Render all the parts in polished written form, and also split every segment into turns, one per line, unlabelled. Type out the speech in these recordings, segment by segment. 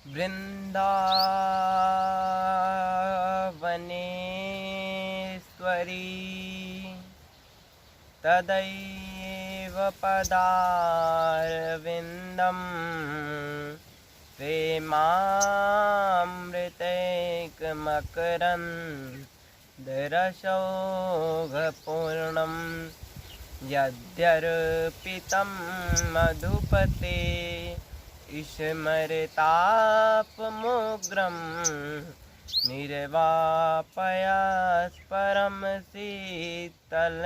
वृन्दावनेश्वरी तदैव पदारविन्दं प्रेमामृतैकमकरन्दरसौघपूर्णं यद्यर्पितं मधुपते स्मरतापमुग्रं निर्वापयास्परं शीतलमाश्रयामि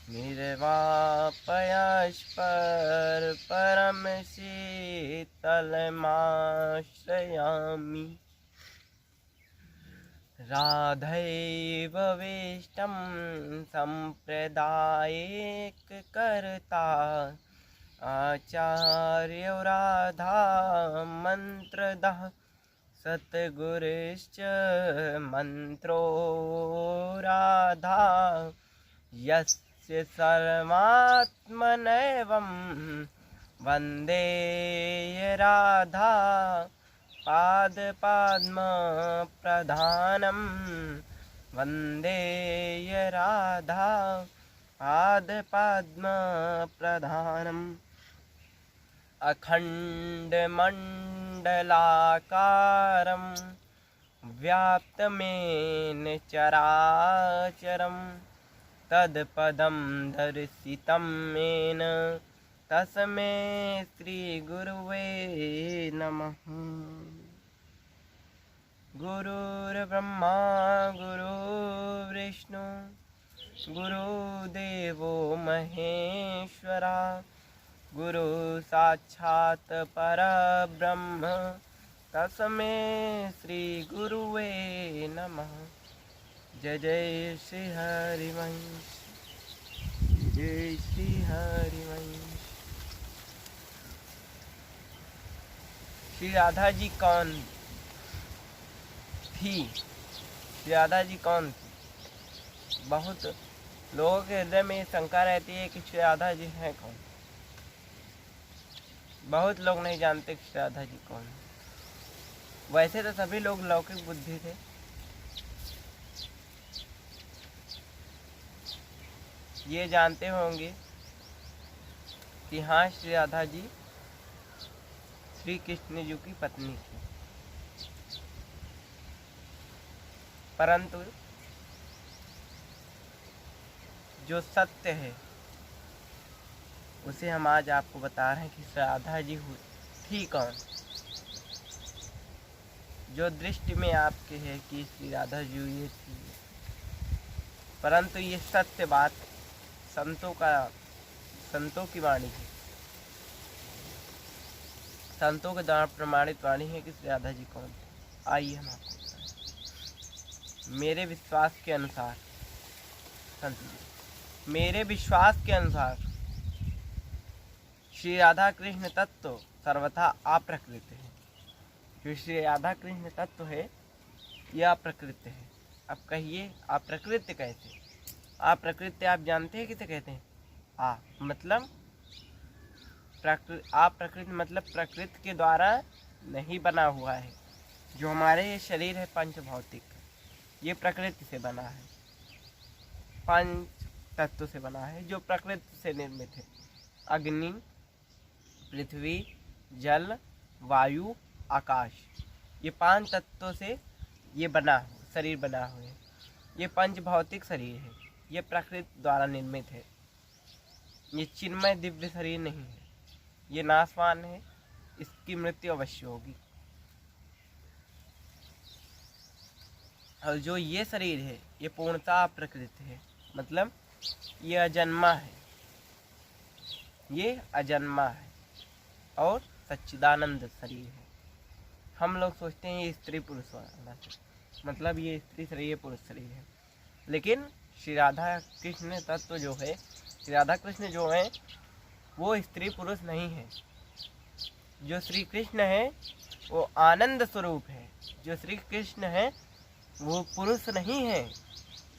निर्वापयास्परं शीतलमाश्रयामि। राधैव वेष्टं सम्प्रदायिककर्ता आचार्यो राधा मन्त्रदः सद्गुरुश्च मन्त्रो राधा यस्य सर्वात्मनैवं वन्दे राधा पादपद्मप्रधानं वन्दे राधा पादपद्मप्रधानम्। अखण्डमण्डलाकारं व्याप्तमेन चराचरं तत्पदं दर्शितं येन तस्मै श्रीगुरुवे नमः। गुरुर्ब्रह्मा गुरुर्विष्णु गुरुदेवो महेश्वरा गुरु साक्षात् परब्रह्म तस्मै श्री गुरुवे नमः। जय जय श्री हरिवंश, जय श्री हरिवंश। श्री राधा जी कौन थी? श्री राधा जी कौन थी? बहुत लोगों के हृदय में शंका रहती है कि श्री राधा जी हैं कौन। बहुत लोग नहीं जानते कि श्री राधा जी कौन है। वैसे तो सभी लोग लौकिक बुद्धि थे, ये जानते होंगे कि हाँ श्री राधा जी श्री कृष्ण जी की पत्नी थी, परंतु जो सत्य है उसे हम आज आपको बता रहे हैं कि श्री राधा जी थी कौन। जो दृष्टि में आपके है कि श्री राधा जी ये थी, परंतु ये सत्य बात संतों की वाणी है, संतों के द्वारा प्रमाणित वाणी है कि श्री राधा जी कौन थे। आइए हम आपको बताएं। मेरे विश्वास के अनुसार श्री राधा कृष्ण तत्व सर्वथा अप्रकृत है। जो श्री राधा कृष्ण तत्व है यह अप्रकृत है। अब कहिए अप्रकृत कैसे? अप्रकृत आप जानते हैं किसे कहते हैं? मतलब अप्रकृत मतलब प्रकृति के द्वारा नहीं बना हुआ है। जो हमारे ये शरीर है पंच भौतिक, ये प्रकृति से बना है, पंच तत्व से बना है, जो प्रकृति से निर्मित है। अग्नि, पृथ्वी, जल, वायु, आकाश, ये पांच तत्वों से ये शरीर बना हुआ है। ये पंच भौतिक शरीर है, ये प्रकृति द्वारा निर्मित है। ये चिन्मय दिव्य शरीर नहीं है, ये नाशवान है, इसकी मृत्यु अवश्य होगी। और जो ये शरीर है ये पूर्णतः प्रकृत है, मतलब ये अजन्मा है, ये अजन्मा है और सच्चिदानंद शरीर है। हम लोग सोचते हैं ये स्त्री पुरुष वाला, मतलब ये स्त्री शरीर ये पुरुष शरीर है, लेकिन श्री राधा कृष्ण तत्व जो है, श्री राधा कृष्ण जो है वो स्त्री पुरुष नहीं है। जो श्री कृष्ण है वो आनंद स्वरूप है। जो श्री कृष्ण है वो पुरुष नहीं है,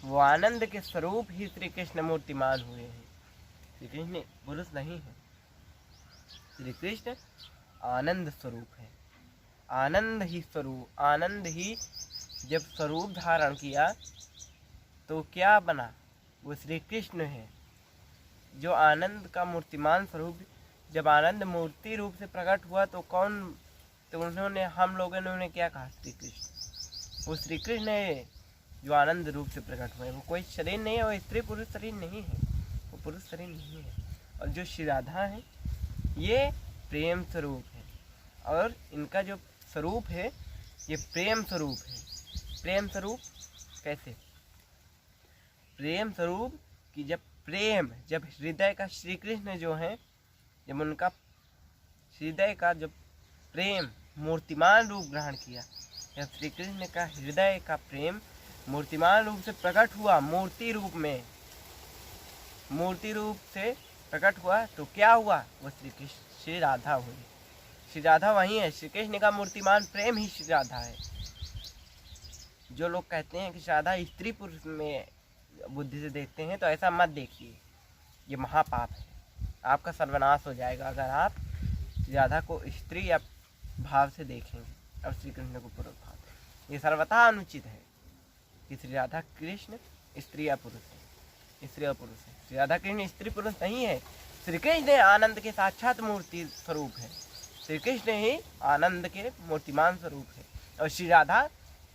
वो आनंद के स्वरूप ही श्री कृष्ण मूर्तिमान हुए हैं। श्री कृष्ण पुरुष नहीं है, श्री कृष्ण आनंद स्वरूप है। आनंद ही स्वरूप, आनंद ही जब स्वरूप धारण किया तो क्या बना, वो श्री कृष्ण है। जो आनंद का मूर्तिमान स्वरूप, जब आनंद मूर्ति रूप से प्रकट हुआ तो उन्होंने, हम लोगों ने उन्हें क्या कहा, श्री कृष्ण। वो श्री कृष्ण है जो आनंद रूप से प्रकट हुए। वो कोई शरीर नहीं है, वो स्त्री पुरुष शरीर नहीं है, वो पुरुष शरीर नहीं है। और जो श्री राधा है ये प्रेम स्वरूप है, और इनका जो स्वरूप है ये प्रेम स्वरूप है। प्रेम स्वरूप कैसे? प्रेम स्वरूप कि जब हृदय का श्री कृष्ण जो है, जब उनका हृदय का जब प्रेम मूर्तिमान रूप ग्रहण किया, जब श्री कृष्ण का हृदय का प्रेम मूर्तिमान रूप से प्रकट हुआ, मूर्ति रूप से प्रकट हुआ, तो क्या हुआ, वो श्री राधा हुई। श्री राधा वही है। श्री कृष्ण का मूर्तिमान प्रेम ही श्री राधा है। जो लोग कहते हैं कि श्री राधा स्त्री पुरुष में बुद्धि से देखते हैं, तो ऐसा मत देखिए, ये महापाप है। आपका सर्वनाश हो जाएगा अगर आप श्री राधा को स्त्री या भाव से देखेंगे और श्री कृष्ण को पुरुष भाव से। ये सर्वथा अनुचित है कि श्री राधा कृष्ण स्त्री या पुरुष है, स्त्री और पुरुष है। श्री राधा कृष्ण स्त्री पुरुष नहीं है। श्री कृष्ण आनंद के साक्षात मूर्ति स्वरूप है। श्री कृष्ण ही आनंद के मूर्तिमान स्वरूप है, और श्री राधा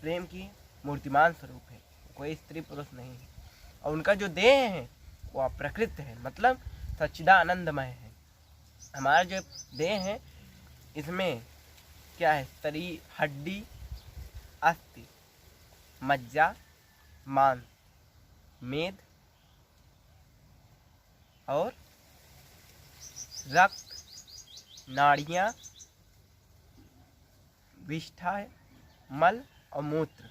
प्रेम की मूर्तिमान स्वरूप है, कोई स्त्री पुरुष नहीं है। और उनका जो देह है वो अप्रकृत है, मतलब सच्चिदानंदमय है। हमारा जो देह है इसमें क्या है, शरीर, हड्डी, अस्थि, मज्जा, मांस, मेद और रक्त, नाड़ियाँ, विष्ठा, मल और मूत्र,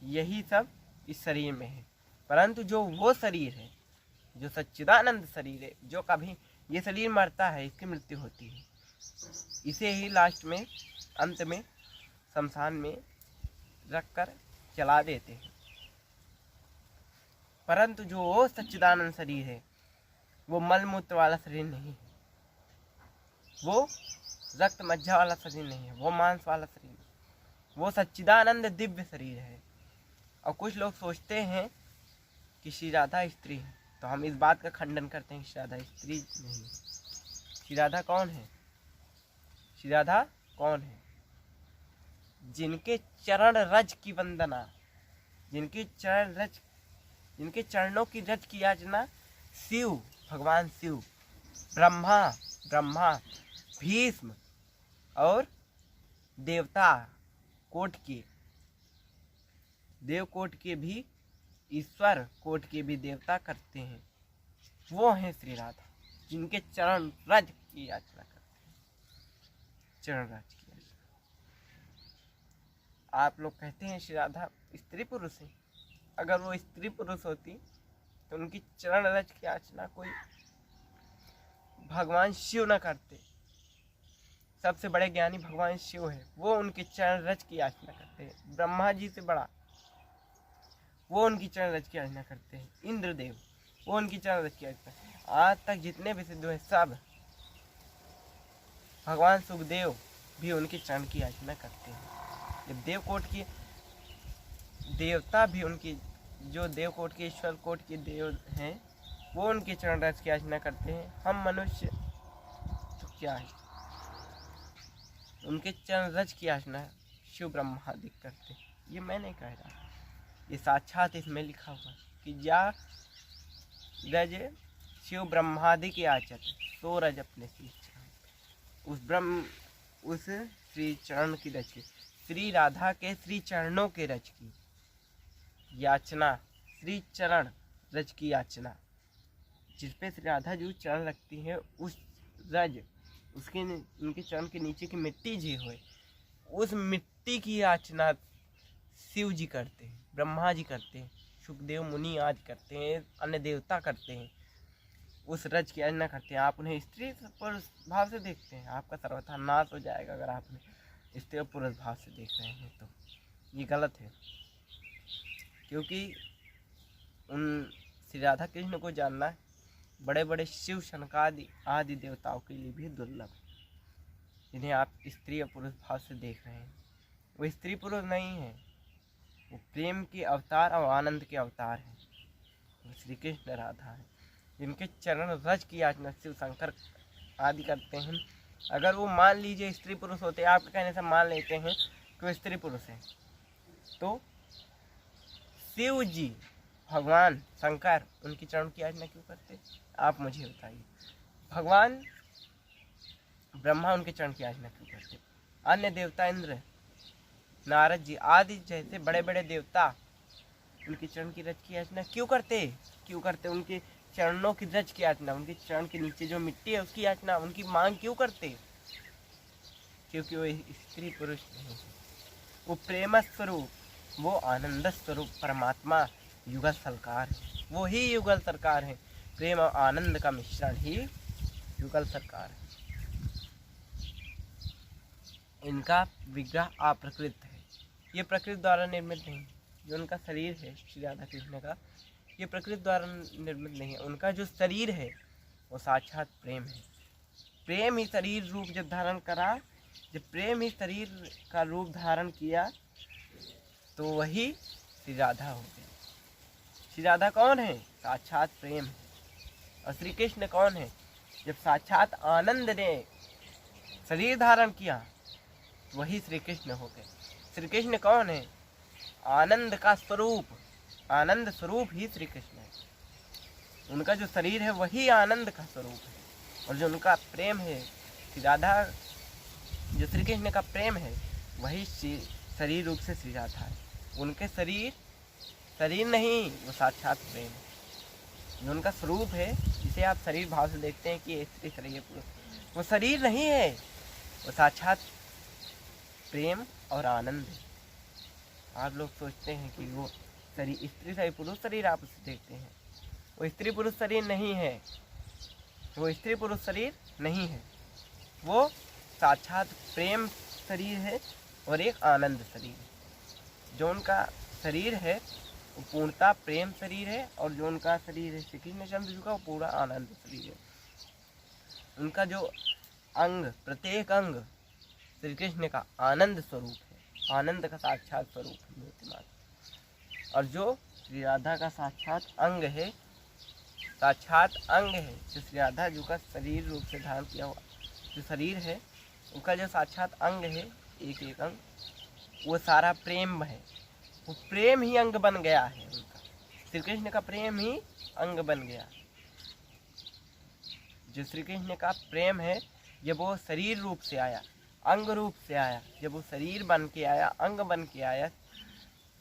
यही सब इस शरीर में है। परंतु जो वो शरीर है, जो सच्चिदानंद शरीर है, जो कभी, ये शरीर मरता है, इसकी मृत्यु होती है, इसे ही लास्ट में, अंत में शमशान में रख कर जला देते हैं। परंतु जो वो सच्चिदानंद शरीर है वो मलमूत्र वाला शरीर नहीं है, वो रक्त मज्जा वाला शरीर नहीं है, वो मांस वाला शरीर नहीं, वो सच्चिदानंद दिव्य शरीर है। और कुछ लोग सोचते हैं कि श्री राधा स्त्री है, तो हम इस बात का खंडन करते हैं कि श्री राधा स्त्री नहीं है। श्री राधा कौन है? श्री राधा कौन है? जिनके चरण रज की वंदना, जिनके चरणों की रज की याचना शिव, भगवान शिव, ब्रह्मा, भीष्म और देवता कोट के, देव कोट के भी, ईश्वर कोट के भी देवता करते हैं, वो हैं श्री राधा, जिनके चरण रज की याचना करते हैं। चरण रज की याचना। आप लोग कहते हैं श्री राधा स्त्री पुरुष है। अगर वो स्त्री पुरुष होती तो उनकी चरण रज की याचना कोई भगवान शिव न करते। सबसे बड़े ज्ञानी भगवान शिव है, वो उनके चरण रज की याचना करते हैं। ब्रह्मा जी से बड़ा वो उनकी चरण रज की याचना करते हैं। इंद्रदेव वो उनकी चरण रज की याचना। आज तक जितने भी सिद्धू हैं सब, भगवान सुखदेव भी उनके चरण की याचना करते हैं। जब देवकोट की देवता भी उनकी, जो देवकोट के ईश्वर कोट के देव हैं, वो उनके चरण रज की याचना करते हैं। हम मनुष्य तो क्या है, उनके चरण रज की याचना शिव ब्रह्मादि करते हैं। ये मैं नहीं कह रहा, ये साक्षात इसमें लिखा हुआ कि जा रज शिव ब्रह्मादि के आचर, सो रज अपने श्री चरण, उस श्री चरण की रज की, श्री राधा के श्री चरणों के रज की याचना, श्री चरण रज की याचना, जिसपे श्री राधा जो चरण रखती है, उस रज, उसके उनके चरण के नीचे की मिट्टी जी हुए, उस मिट्टी की याचना शिव जी करते हैं, ब्रह्मा जी करते हैं, सुखदेव मुनि आज करते हैं, अन्य देवता करते हैं, उस रज की याचना करते हैं। आप उन्हें स्त्री पुरुष भाव से देखते हैं, आपका सर्वथा नाश हो जाएगा। अगर आप उन्हें स्त्री और पुरुष भाव से देख रहे हैं तो ये गलत है, क्योंकि उन श्री राधा कृष्ण को जानना है बड़े बड़े शिव शनकादि आदि देवताओं के लिए भी दुर्लभ है, जिन्हें आप स्त्री और पुरुष भाव से देख रहे हैं। वो स्त्री पुरुष नहीं है, वो प्रेम के अवतार और आनंद के अवतार हैं। वो श्री कृष्ण राधा है, जिनके चरण रज की याचना शिव शंकर आदि करते हैं। अगर वो मान लीजिए स्त्री पुरुष होते, आपके कहने से मान लेते हैं कि वो स्त्री पुरुष है, तो शिव जी भगवान शंकर उनकी चरण की याचना क्यों करते? आप मुझे बताइए। भगवान ब्रह्मा उनके चरण की याचना क्यों करते? अन्य देवता इंद्र, नारद जी आदि जैसे बड़े बड़े देवता उनके चरण की रज की याचना क्यों करते? उनके चरणों की रज की याचना, उनके चरण के नीचे जो मिट्टी है उसकी याचना, उनकी मांग क्यों करते? क्योंकि वो स्त्री पुरुष नहीं है, वो प्रेम स्वरूप, वो आनंद स्वरूप परमात्मा युगल सरकार है। वो ही युगल सरकार है। प्रेम और आनंद का मिश्रण ही युगल सरकार है। इनका विग्रह अप्रकृत है, ये प्रकृति द्वारा निर्मित नहीं। जो उनका शरीर है श्री राधा कृष्ण का, ये प्रकृति द्वारा निर्मित नहीं है। उनका जो शरीर है वो साक्षात प्रेम है। प्रेम ही शरीर रूप जब धारण करा, जब प्रेम ही शरीर का रूप धारण किया, तो वही श्री राधा हो गई। श्री राधा कौन है? साक्षात प्रेम है। और श्री कृष्ण कौन है? जब साक्षात आनंद ने शरीर धारण किया, तो वही श्री कृष्ण हो गए। श्री कृष्ण कौन है? आनंद का स्वरूप, आनंद स्वरूप ही श्री कृष्ण है। उनका जो शरीर है वही आनंद का स्वरूप है। और जो उनका प्रेम है, श्री राधा जो श्री कृष्ण का प्रेम है, वही शरीर रूप से श्री राधा है। उनके शरीर नहीं, वो साक्षात प्रेम है। जो उनका स्वरूप है, जिसे आप शरीर भाव से देखते हैं कि स्त्री शरीर पुरुष, वो शरीर नहीं है, वो साक्षात प्रेम और आनंद है। आप लोग सोचते हैं कि वो शरीर स्त्री शरीर पुरुष शरीर आप उसे देखते हैं, वो स्त्री पुरुष शरीर नहीं है, वो स्त्री पुरुष शरीर नहीं है, वो साक्षात प्रेम शरीर है और एक आनंद शरीर है। जो उनका शरीर है वो पूर्णता प्रेम शरीर है, और जो उनका शरीर है श्री कृष्ण चंद्र जी का, वो पूरा आनंद शरीर है। उनका जो अंग, प्रत्येक अंग श्री कृष्ण का आनंद स्वरूप है, आनंद का साक्षात स्वरूप है मूर्तिमान। और जो श्री राधा का साक्षात अंग है, जो श्री राधा जी का शरीर रूप से धारण किया हुआ जो शरीर है, उनका जो साक्षात अंग है, एक एक अंग, वो सारा प्रेम है। वो प्रेम ही अंग बन गया है उनका। श्री कृष्ण का प्रेम ही अंग बन गया। जो श्री कृष्ण का प्रेम है, जब वो शरीर रूप से आया, अंग रूप से आया, जब वो शरीर बन के आया, अंग बन के आया,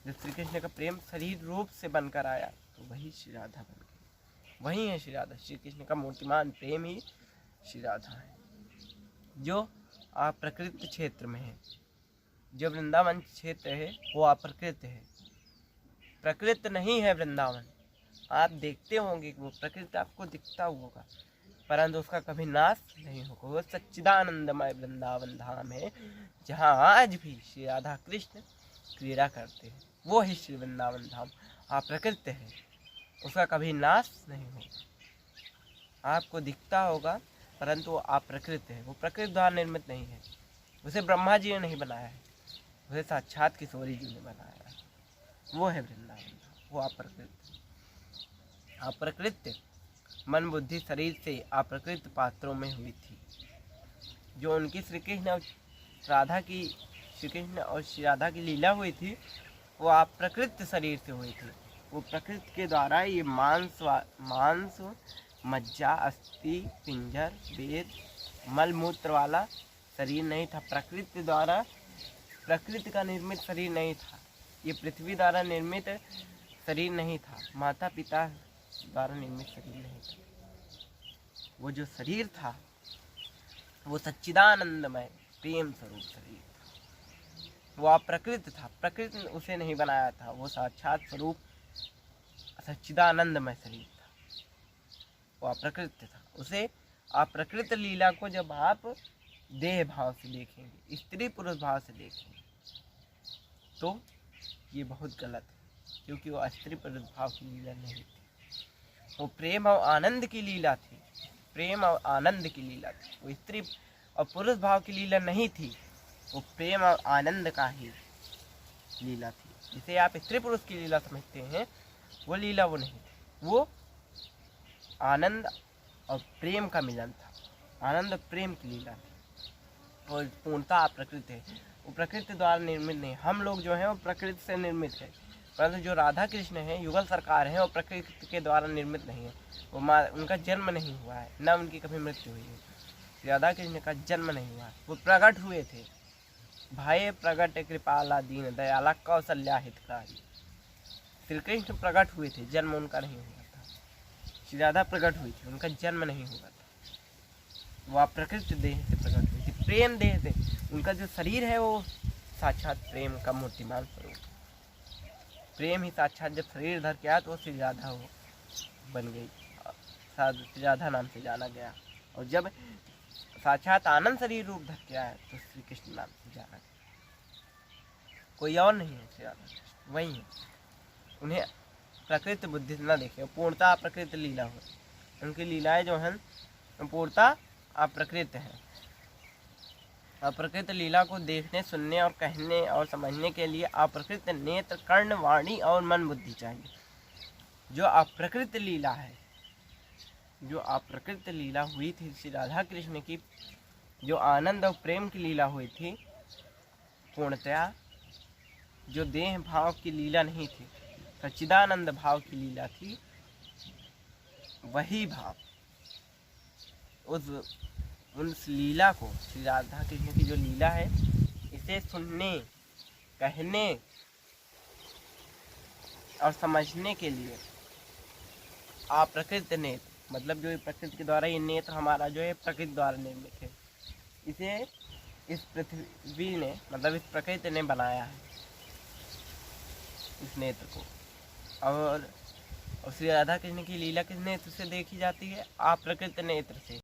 जब श्री कृष्ण का प्रेम शरीर रूप से बनकर आया, तो वही श्री राधा बन गई। वही है श्री राधा। श्री कृष्ण का मूर्तिमान प्रेम ही श्री राधा है, जो अप्रकृत क्षेत्र में है। जो वृंदावन क्षेत्र है वो अप्रकृत है, प्रकृत नहीं है वृंदावन। आप देखते होंगे कि वो प्रकृति आपको दिखता होगा, परंतु उसका कभी नाश नहीं होगा। वो सच्चिदानंदमय वृंदावन धाम है, जहाँ आज भी श्री राधा कृष्ण क्रीड़ा करते हैं। वो ही श्री वृंदावन धाम अप्रकृत है, उसका कभी नाश नहीं होगा। आपको दिखता होगा, परंतु वो अप्रकृत है, वो प्रकृति द्वारा निर्मित नहीं है। उसे ब्रह्मा जी ने नहीं बनाया है, उसे साक्षात किशोरी जी ने बनाया है। वो है वृंदावन, वो अप्रकृत मन बुद्धि शरीर से अप्रकृत पात्रों में हुई थी। जो उनकी श्री कृष्ण और श्री राधा की लीला हुई थी, वो अप्रकृत शरीर से हुई थी। वो प्रकृति के द्वारा ये मांस मज्जा अस्थि पिंजर वेद मल मूत्र वाला शरीर नहीं था। प्रकृति द्वारा, प्रकृति का निर्मित शरीर नहीं था। ये पृथ्वी द्वारा निर्मित शरीर नहीं था, माता पिता द्वारा निर्मित शरीर नहीं था। वो जो शरीर था वो सच्चिदानंदमय प्रेम स्वरूप शरीर था। वो अप्रकृत था, प्रकृति ने उसे नहीं बनाया था। वो साक्षात स्वरूप सच्चिदानंदमय शरीर था, वो अप्रकृत था। उसे अप्रकृत लीला को जब आप देह भाव से देखेंगे, स्त्री पुरुष भाव से देखेंगे, तो ये बहुत गलत है, क्योंकि वो स्त्री पुरुष भाव की लीला नहीं थी। वो प्रेम और आनंद की लीला थी, प्रेम और आनंद की लीला थी। वो स्त्री और पुरुष भाव की लीला नहीं थी, वो प्रेम और आनंद का ही लीला थी। जिसे आप स्त्री पुरुष की लीला समझते हैं, वो लीला वो नहीं थी, वो आनंद और प्रेम का मिलन था, आनंद और प्रेम की लीला थी। और पूर्णतः प्रकृति है, वो प्रकृति द्वारा निर्मित नहीं। हम लोग जो हैं वो प्रकृति से निर्मित है, परंतु जो राधा कृष्ण हैं, युगल सरकार हैं, वो प्रकृति के द्वारा निर्मित नहीं है। वो उनका जन्म नहीं हुआ है, न उनकी कभी मृत्यु हुई है। राधा कृष्ण का जन्म नहीं हुआ, वो प्रकट हुए थे। भाई प्रगट कृपाला दीन दयाला कौशल्या हितकारी। श्री कृष्ण प्रकट हुए थे, जन्म उनका नहीं हुआ था। श्री राधा प्रकट हुई थी, उनका जन्म नहीं हुआ था। वो प्रकृति देह से प्रकट हुई थी, प्रेम देह से। उनका जो शरीर है वो साक्षात प्रेम का मूर्तिमान स्वरूप। प्रेम ही साक्षात जब शरीर धर के आया तो वो श्री राधा हो बन गई, श्री राधा नाम से जाना गया। और जब साक्षात आनंद शरीर रूप धर के आया तो श्री कृष्ण नाम से जाना गया। कोई और नहीं है, श्री राधा कृष्ण वही है। उन्हें प्रकृति बुद्धि न देखे, पूर्णतः प्रकृति लीला हो। उनकी लीलाएं जो हैं पूर्णतः अप्रकृत है। अप्रकृत लीला को देखने, सुनने और कहने और समझने के लिए अप्रकृत नेत्र, कर्ण, वाणी और मन बुद्धि चाहिए। जो अप्रकृत लीला है, जो अप्रकृत लीला हुई थी श्री राधा कृष्ण की, जो आनंद और प्रेम की लीला हुई थी, पूर्णतया जो देह भाव की लीला नहीं थी, सच्चिदानंद भाव की लीला थी। वही भाव उस लीला को, श्री राधा कृष्ण की जो लीला है, इसे सुनने, कहने और समझने के लिए अप्रकृत नेत्र, मतलब जो प्रकृति के द्वारा, ये नेत्र हमारा जो है प्रकृति द्वारा निर्मित है। इसे इस पृथ्वी ने, मतलब इस प्रकृति ने बनाया है इस नेत्र को। और श्री राधा कृष्ण की लीला किस नेत्र से देखी जाती है? अप्रकृत नेत्र से।